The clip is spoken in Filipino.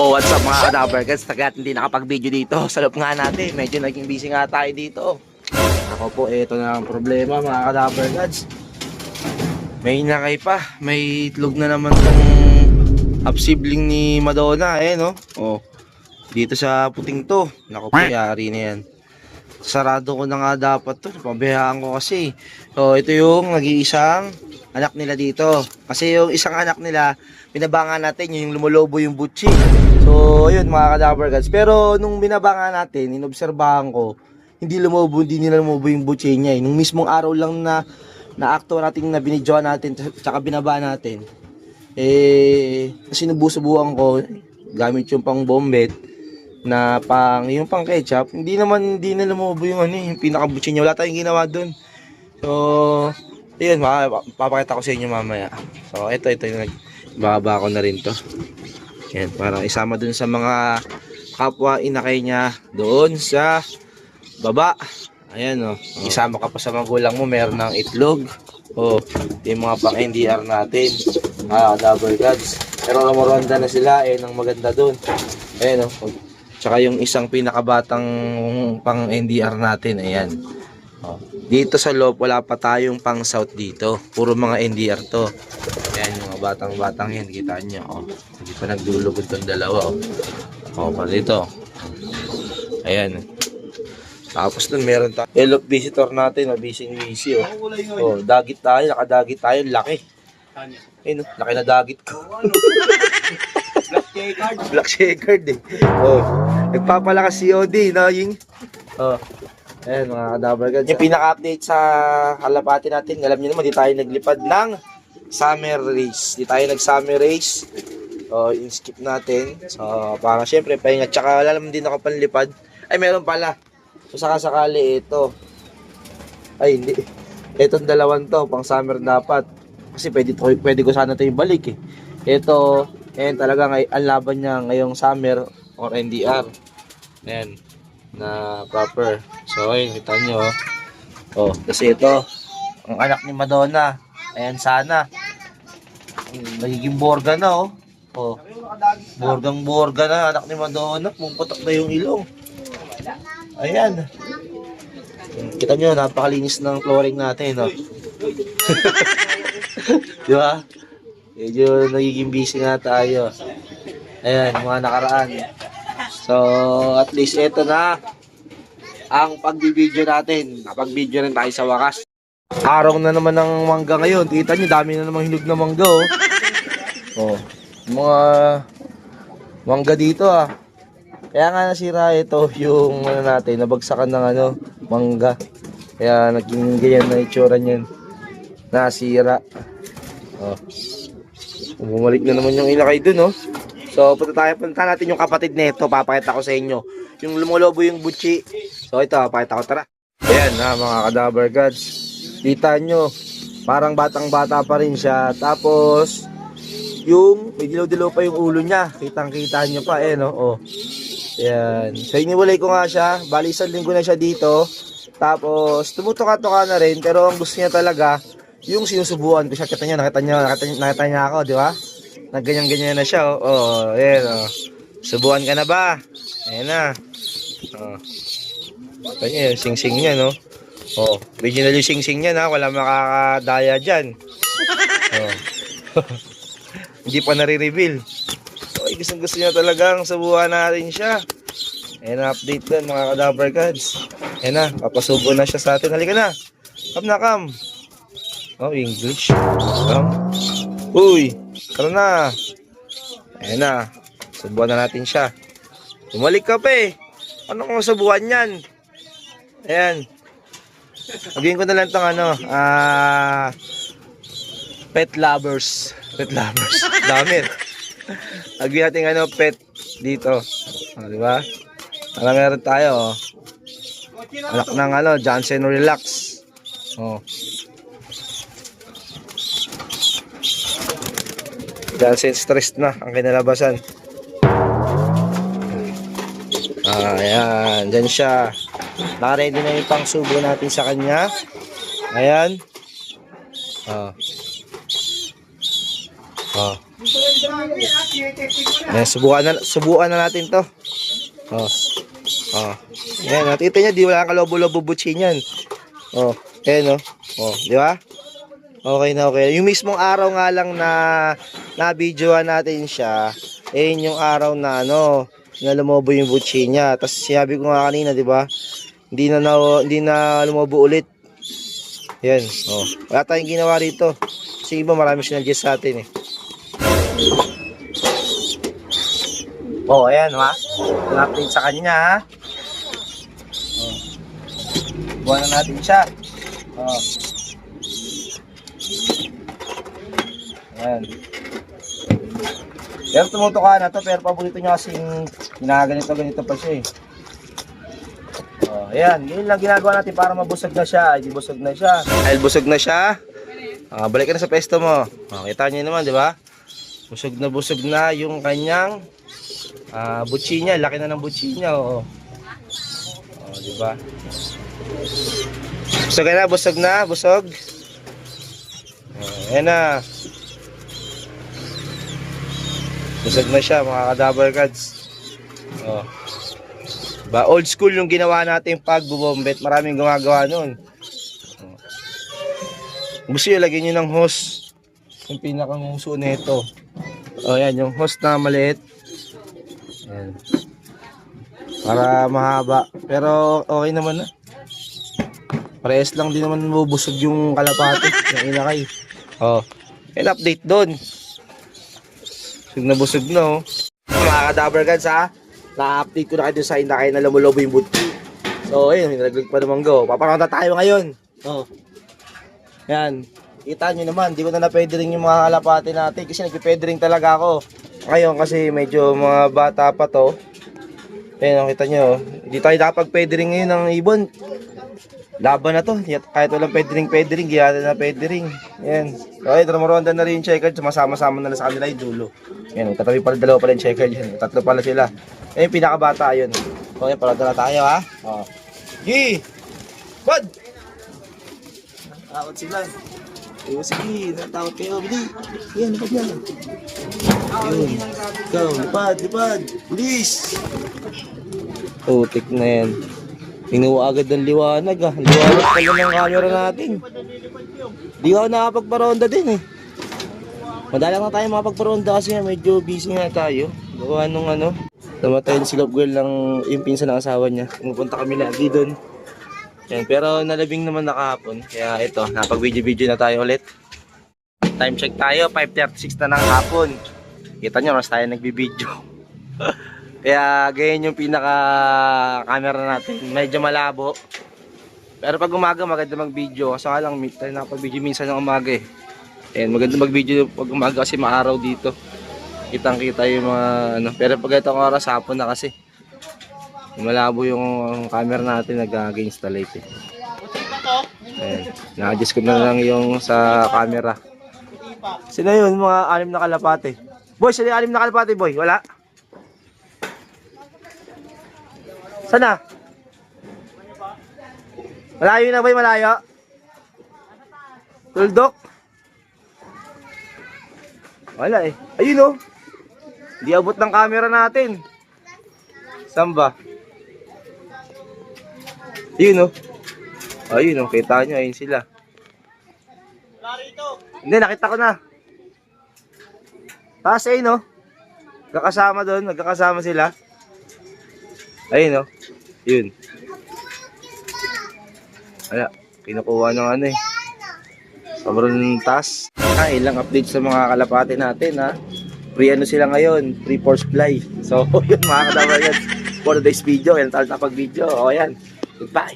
Oh, what's up mga kadabargads? Tagat hindi nakapag-video dito. Sa loob nga natin, medyo naging busy nga tayo dito. Ako po, ito na ang problema mga kadabargads. May inakay pa. May itlog na naman tong half-sibling ni Madonna. No? Oh, dito sa puting to. Naku po, yari na yan. Sarado ko na nga dapat to. Pabayaan ko kasi. So, ito yung nag-iisang anak nila dito. Kasi yung isang anak nila, binabangan natin yung lumulobo yung butchi. So, ayun mga kadabargads. Pero nung binabangan natin, inobserbahan ko, hindi nila lumubo yung butchi niya. Nung mismong araw lang na akto natin, na binidyoan natin, tsaka binaba natin, sinubusubuan ko, gamit yung pang bombet, na yung pang ketchup, hindi na lumubo yung yung pinaka-butchi niya. Wala tayong ginawa dun. So, ayun, papakita ko sa inyo mamaya. So, ito yung nagbaba ko na rin to. Yan, para isama dun sa mga kapwa inakay niya doon sa baba. Ayan, oh. Isama ka pa sa magulang mo, meron ng itlog. Oh, yung mga pang NDR natin. Double gods. Pero namoronda na sila, nang maganda doon. Ayan, oh. Tsaka yung isang pinakabatang pang NDR natin, ayan. Oh. Dito sa loob, wala pa tayong pang south dito. Puro mga NDR to. Ayan, yung mga batang-batang yan, kita nyo. Oh. Hindi pa nagdulugod tong dalawa. Oh, pa dito. Ayan. Tapos dun meron tayo. Elok visitor natin, busy. Oh, dagit tayo, nakadagit tayo, laki. Ayun, laki na dagit ko. Black Shakard Oh, nagpapalakas si OD, no, yung oh. Ayan mga kadabargads. Yung pinaka-update sa kalapati natin, alam niyo naman, di tayo naglipad ng summer race. Di tayo nag-summer race. So, in-skip natin. So, para syempre, pahinga. Tsaka wala naman din ako panlipad. Ay, meron pala. So, sakasakali ito. Ay, hindi. Itong dalawan to, pang summer dapat. Kasi pwede ko sana ito ibalik Ito, ayan talaga, ang laban niya ngayong summer or NDR. Ayan, na proper. So, ayun, kita nyo. Oh, kasi ito, ang anak ni Madonna. Ayan, sana. Nagiging borga na, oh. Oh, borgang-borga na, anak ni Madonna. Pumuputok na yung ilong. Ayan. Kita nyo, napakalinis ng flooring natin, oh. Di ba? Medyo nagiging busy nga tayo. Ayan, mga nakaraan. So, at least ito na ang pagbibideo natin. Napag-video rin tayo sa wakas. Araw na naman ng mangga ngayon. Kita nyo, dami na namang hinog na mangga, oh. Oh, mga mangga dito, Kaya nga nasira ito yung natin, nabagsakan ng mangga. Kaya naging ganyan na itsura niyan. Nasira. Oh. Bumalik na naman yung ilakay dun, oh. So, punta natin yung kapatid nito. Papakita ko sa inyo. Yung lumulobo yung butchi. So, ito, papakita ko. Tara. Ayan, mga kadabargads. Kita nyo, parang batang-bata pa rin siya. Tapos, yung may dilaw-dilaw pa yung ulo niya. Kitang-kita nyo pa, no? Oh. Ayan. So, iniwalay ko nga siya. Bali, 1 linggo na siya dito. Tapos, tumutuka-tuka na rin. Pero ang gusto niya talaga, yung sinusubuan ko siya. Nakita niya ako, di ba? Nagganyan-ganyan na siya, oh. Oh, ayan, oh. Subuan ka na ba? Ayan na. Oh. Ayan, yung sing-sing niya, no? Oh, original yung sing-sing niya, na. Wala makakadaya dyan. Oh. Hindi pa nare-reveal. So, gusto niya talagang subuhan natin siya. Ayan na, update din, mga kadabargads. Ayan na, papasubo na siya sa atin. Halika na. Come na, come. Oh, English. Come. Uy, tara na. Ayan na. Subuhan na natin siya. Bumalik ka pa Ano kung subuhan yan? Ayan. Sabihin ko na lang itong pet lovers. Pet lovers. Dami. Sabihin natin pet dito. Diba? Meron tayo, oh. Anak ng Johnson Relax. Oh. Johnson stressed na ang kinalabasan. Ayan, dyan siya. Naka-ready na yung pang subo natin sa kanya. Ayan. Oh. Ayan, subukan na natin to. Oh. Oh. Ayan, nakita nyo, di wala kang kalobo-lobo butsin yan. Oh, ayan, oh. Oh, di ba? Okay na, okay. Yung mismong araw nga lang na videoan natin siya, yung araw na na lumobo yung butsi niya. Tapos sinabi ko nga kanina, di ba? Hindi na lumobo ulit. Yan, oh. Wala tayong ginawa rito. Kasi iba marami sinadjust sa atin eh. Oh, ayan ha. Update sa kanya ha. Oh. Buwan na natin siya. Oh. Ayan. Pero tumutuka na to, pero paborito niya kasing ginaganito-ganito pa siya eh. Oh, ayan, yun lang ginagawa natin para mabusog na siya. Ay, busog na siya. Dahil busog na siya, balik ka na sa pesto mo. Kita niyo naman, di ba? Busog na yung kanyang butsi niya. Laki na ng butsi niya, oh. Oh, di ba? Busog na, busog. Ayan na. Busog na siya, mga kadabar cards. Oh. Ba, old school yung ginawa natin pagbubombet. Maraming gumagawa nun. Oh. Gusto nyo, lagyan nyo ng hose. Yung pinakang uso nito. O, yan, yung hose na maliit. Yan. Para mahaba. Pero, okay naman na. Parehas lang din naman mabusog yung kalapati. Yung inakay. O, yan, update doon. Busog na, oh. Mga kadabar guys, ha? Na-update ko na kayo sa inakay na lumulobo yung butsi. So, ayun, hinalaglag pa naman go. Papakunta tayo ngayon. Oh. Yan. Kita nyo naman, di ko na pwede rin yung mga kalapati natin kasi nagpipwede rin talaga ako. Ngayon kasi medyo mga bata pa to. Ayun, kita nyo. Hindi tayo dapat pwede rin ngayon ng ibon. Laban na to. Kahit walang pwede rin, giyata na pwede rin. Yan. Okay, tramaronda na rin yung checker. Sumasama-sama na lang sa kanila yung dulo. Yan, katabi pala, dalawa pala yung checker dyan. Tatlo pala sila. Ayun, pinakabata yun. Okay, parada na tayo ha. Oh. Gi! Bad! Nakakot sila. Ayun, sige, natakot kayo. Bili. Yan, lipad yan. Ayun. Ikaw, lipad. Bilis! Putik na yan. Tinuwa agad ng liwanag ah. Liwanag pala ng camera natin. Di ako nakapagparonda din eh. Madalang na tayo makapagparonda kasi medyo busy nga tayo. Gawa nung namatay si Love Girl ng yung pinsan ng asawa niya. Pumupunta kami lagi doon. Yan, pero nalabing naman nakahapon. Kaya ito, napag-video na tayo ulit. Time check tayo, 5:36 na ng hapon. Kita nyo, mas tayo nagbibideo. Kaya ganyan yung pinaka-camera natin. Medyo malabo. Pero pag umaga, maganda mag-video. Kasi lang, tayo nakapag-video minsan ng umaga eh. Ayan, maganda mag-video pag umaga kasi maaraw dito. Kitang-kita yung mga Pero pag itong oras, hapon na kasi. Malabo yung camera natin, nag-against the light eh. Ayan, na-adjust ko na lang yung sa camera. Sino yun, mga 6 na kalapate? Boy, sino yung 6 na kalapate, boy? Wala? Sana? Malayo na ba yung malayo? Tuldok? Wala eh. Ayun oh. Hindi abot ng camera natin. Saan ba? Ayun oh. Ayun oh. Kita nyo. Ayun sila. Wala rito. Hindi, nakita ko na. Taas ayun oh. Nagkakasama doon. Nagkakasama sila. Ayun oh. Yun. Wala. Kinukuha ng eh. Sobrang taas. Ilang update sa mga kalapate natin ha. Free sila ngayon. Free force fly. So yun mga kadawal yan. For today's video. Yan tayo na pag video. O yan. Goodbye.